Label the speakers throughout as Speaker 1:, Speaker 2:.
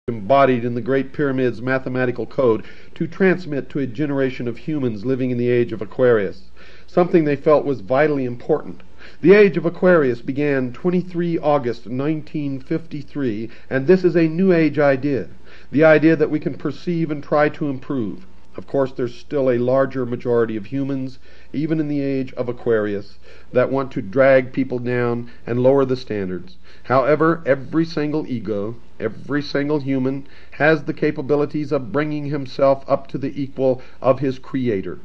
Speaker 1: embodied in the Great Pyramid's mathematical code to transmit to a generation of humans living in the age of Aquarius, something they felt was vitally important. The age of Aquarius began 23 August 1953, and this is a New Age idea, the idea that we can perceive and try to improve. Of course, there's still a larger majority of humans, even in the age of Aquarius, that want to drag people down and lower the standards. However, every single ego, every single human, has the capabilities of bringing himself up to the equal of his Creator.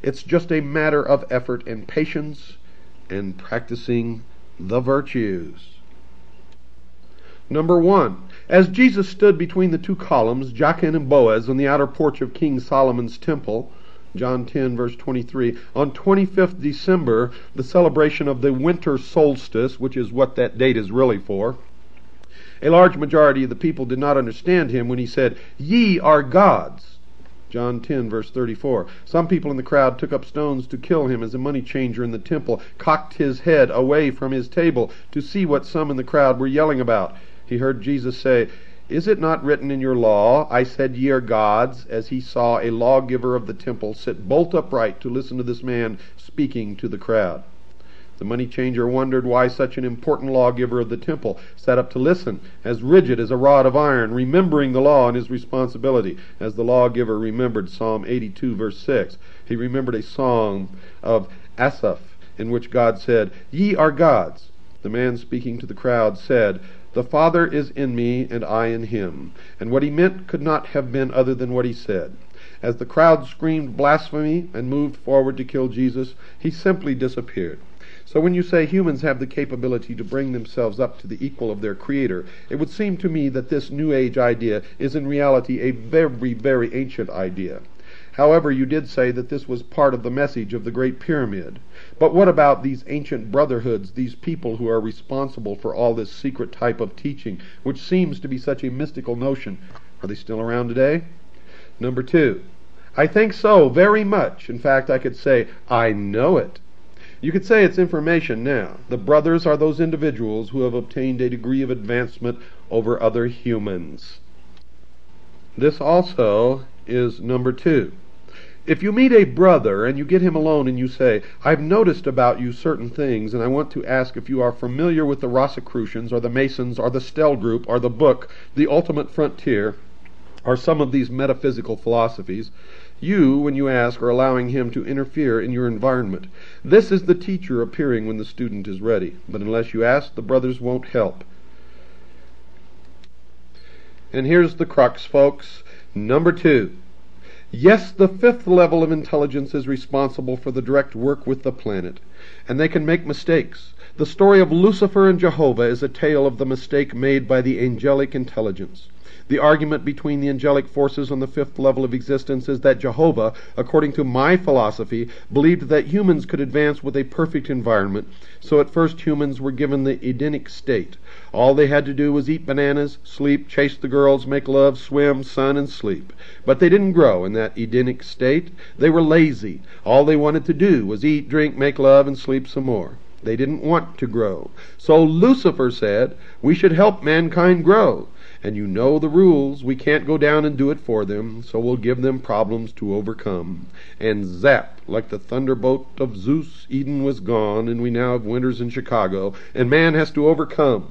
Speaker 1: It's just a matter of effort and patience and practicing the virtues. Number 1. As Jesus stood between the two columns, Jachin and Boaz, on the outer porch of King Solomon's temple, John 10, verse 23, on 25th December, the celebration of the winter solstice, which is what that date is really for, a large majority of the people did not understand him when he said, "Ye are gods." John 10, verse 34. Some people in the crowd took up stones to kill him as a money changer in the temple cocked his head away from his table to see what some in the crowd were yelling about. He heard Jesus say, "Is it not written in your law, I said ye are gods," as he saw a lawgiver of the temple sit bolt upright to listen to this man speaking to the crowd. The money changer wondered why such an important lawgiver of the temple sat up to listen, as rigid as a rod of iron, remembering the law and his responsibility, as the lawgiver remembered Psalm 82, verse 6. He remembered a song of Asaph, in which God said, "Ye are gods." The man speaking to the crowd said, "The Father is in me, and I in him." And what he meant could not have been other than what he said. As the crowd screamed blasphemy and moved forward to kill Jesus, he simply disappeared. So when you say humans have the capability to bring themselves up to the equal of their Creator, it would seem to me that this New Age idea is in reality a very, very ancient idea. However, you did say that this was part of the message of the Great Pyramid. But what about these ancient brotherhoods, these people who are responsible for all this secret type of teaching, which seems to be such a mystical notion? Are they still around today? Number 2. I think so, very much. In fact, I could say, I know it. You could say it's information now. The brothers are those individuals who have obtained a degree of advancement over other humans. This also is number 2. If you meet a brother and you get him alone and you say, "I've noticed about you certain things, and I want to ask if you are familiar with the Rosicrucians or the Masons or the Stell Group or the book, The Ultimate Frontier, or some of these metaphysical philosophies," you, when you ask, are allowing him to interfere in your environment. This is the teacher appearing when the student is ready. But unless you ask, the brothers won't help. And here's the crux, folks. Number 2. Yes, the 5th level of intelligence is responsible for the direct work with the planet, and they can make mistakes. The story of LuciFer and Jehovah is a tale of the mistake made by the angelic intelligence. The argument between the angelic forces on the 5th level of existence is that Jehovah, according to my philosophy, believed that humans could advance with a perfect environment, so at first humans were given the Edenic state. All they had to do was eat bananas, sleep, chase the girls, make love, swim, sun, and sleep. But they didn't grow in that Edenic state. They were lazy. All they wanted to do was eat, drink, make love, and sleep some more. They didn't want to grow. So LuciFer said, we should help mankind grow. And you know the rules. We can't go down and do it for them, so we'll give them problems to overcome. And zap, like the thunderbolt of Zeus, Eden was gone, and we now have winters in Chicago, and man has to overcome.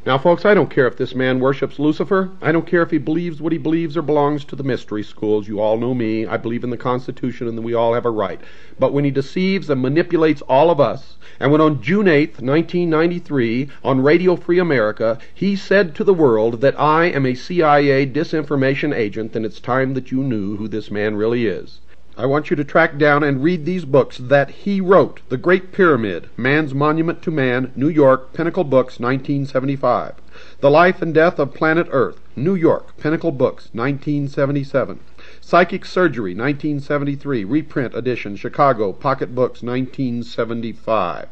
Speaker 1: Now, folks, I don't care if this man worships LuciFer. I don't care if he believes what he believes or belongs to the mystery schools. You all know me. I believe in the Constitution and that we all have a right. But when he deceives and manipulates all of us, and when on June 8th, 1993, on Radio Free America, he said to the world that I am a CIA disinformation agent, then it's time that you knew who this man really is. I want you to track down and read these books that he wrote. The Great Pyramid, Man's Monument to Man, New York, Pinnacle Books, 1975. The Life and Death of Planet Earth, New York, Pinnacle Books, 1977. Psychic Surgery, 1973, reprint edition, Chicago, Pocket Books, 1975.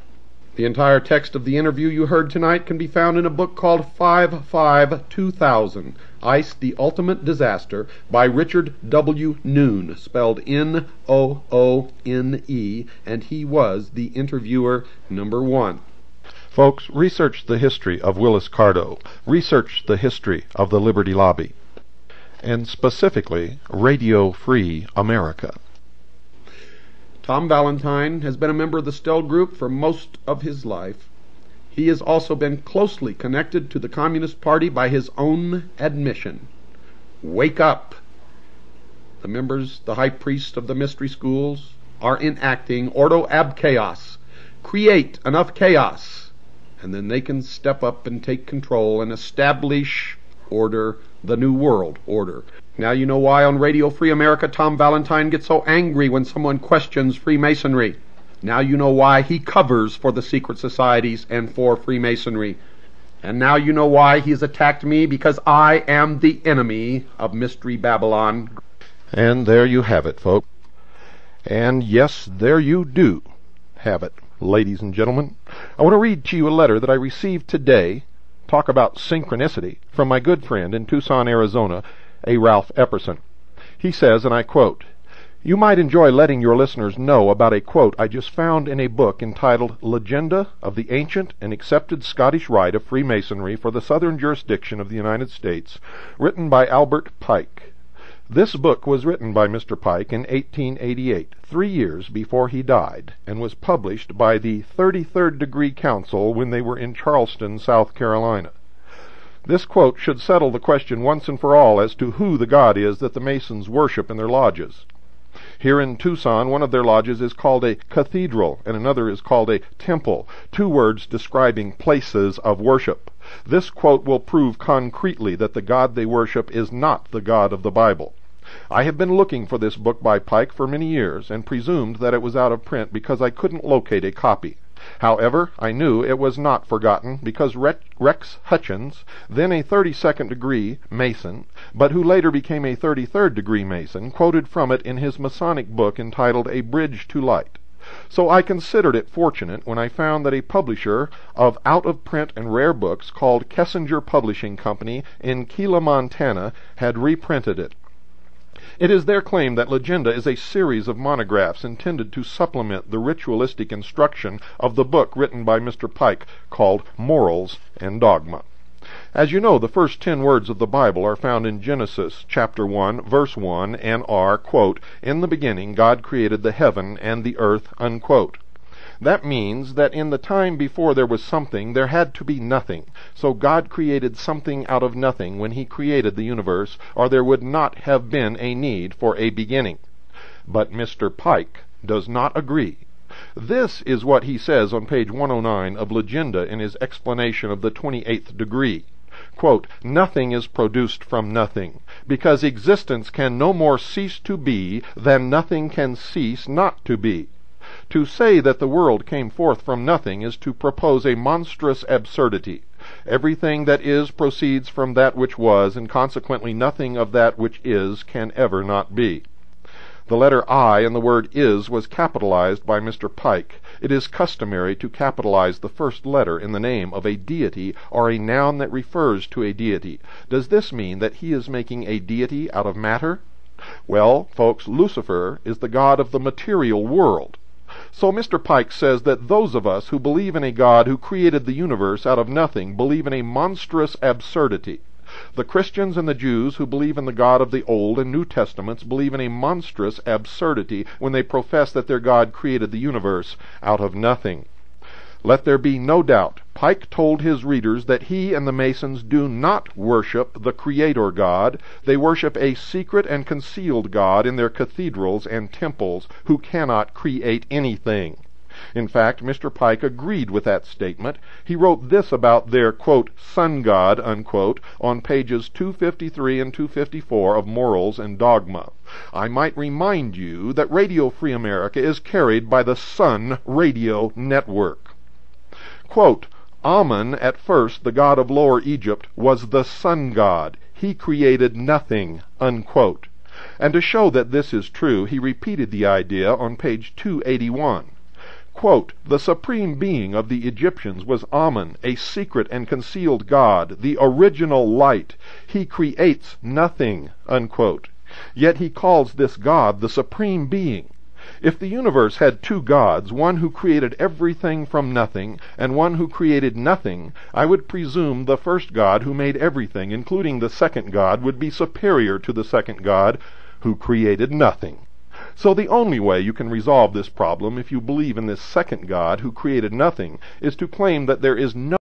Speaker 1: The entire text of the interview you heard tonight can be found in a book called 5-5-2000, Ice, the Ultimate Disaster, by Richard W. Noone, spelled Noone, and he was the interviewer number 1. Folks, research the history of Willis Carto. Research the history of the Liberty Lobby.
Speaker 2: and specifically Radio Free America.
Speaker 1: Tom Valentine has been a member of the Stell Group for most of his life. He has also been closely connected to the Communist Party by his own admission. Wake up! The members, the high priests of the mystery schools, are enacting ordo ab chaos. Create enough chaos, and then they can step up and take control and establish order, the New World Order. Now you know why on Radio Free America Tom Valentine gets so angry when someone questions Freemasonry. Now you know why he covers for the secret societies and for Freemasonry. And now you know why he's attacked me, because I am the enemy of Mystery Babylon.
Speaker 2: And there you have it, folks. And yes, there you do have it, ladies and gentlemen. I want to read to you a letter that I received today, talk about synchronicity, from my good friend in Tucson, Arizona, A. Ralph Epperson. He says, and I quote, "You might enjoy letting your listeners know about a quote I just found in a book entitled Legenda of the Ancient and Accepted Scottish Rite of Freemasonry for the Southern Jurisdiction of the United States, written by Albert Pike. This book was written by Mr. Pike in 1888, 3 years before he died, and was published by the 33rd Degree Council when they were in Charleston, South Carolina. This quote should settle the question once and for all as to who the God is that the Masons worship in their lodges. Here in Tucson, one of their lodges is called a cathedral, and another is called a temple, 2 words describing places of worship. This quote will prove concretely that the God they worship is not the God of the Bible. I have been looking for this book by Pike for many years, and presumed that it was out of print because I couldn't locate a copy. However, I knew it was not forgotten, because Rex Hutchins, then a 32nd degree Mason, but who later became a 33rd degree Mason, quoted from it in his Masonic book entitled A Bridge to Light. So I considered it fortunate when I found that a publisher of out-of-print and rare books called Kessinger Publishing Company in Keela, Montana, had reprinted it. It is their claim that Legenda is a series of monographs intended to supplement the ritualistic instruction of the book written by Mr. Pike called Morals and Dogma. As you know, the first 10 words of the Bible are found in Genesis chapter 1, verse 1, and are, quote, "In the beginning God created the heaven and the earth," unquote. That means that in the time before there was something, there had to be nothing. So God created something out of nothing when He created the universe, or there would not have been a need for a beginning. But Mr. Pike does not agree. This is what he says on page 109 of Legenda in his explanation of the 28th degree. Quote, "Nothing is produced from nothing, because existence can no more cease to be than nothing can cease not to be. To say that the world came forth from nothing is to propose a monstrous absurdity. Everything that is proceeds from that which was, and consequently nothing of that which is can ever not be." The letter I in the word is was capitalized by Mr. Pike. It is customary to capitalize the first letter in the name of a deity or a noun that refers to a deity. Does this mean that he is making a deity out of matter? Well, folks, LuciFer is the god of the material world. So Mr. Pike says that those of us who believe in a God who created the universe out of nothing believe in a monstrous absurdity. The Christians and the Jews who believe in the God of the Old and New Testaments believe in a monstrous absurdity when they profess that their God created the universe out of nothing. Let there be no doubt, Pike told his readers that he and the Masons do not worship the Creator God. They worship a secret and concealed God in their cathedrals and temples who cannot create anything. In fact, Mr. Pike agreed with that statement. He wrote this about their, quote, sun god, unquote, on pages 253 and 254 of Morals and Dogma. I might remind you that Radio Free America is carried by the Sun Radio Network. Quote, Amun, at first the god of Lower Egypt, was the sun god. He created nothing, unquote. And to show that this is true, he repeated the idea on page 281. Quote, the supreme being of the Egyptians was Amun, a secret and concealed god, the original light. He creates nothing, unquote. Yet he calls this God the supreme being. If the universe had two gods, one who created everything from nothing, and one who created nothing, I would presume the first God who made everything, including the second God, would be superior to the second God who created nothing. So the only way you can resolve this problem, if you believe in this second God who created nothing, is to claim that there is no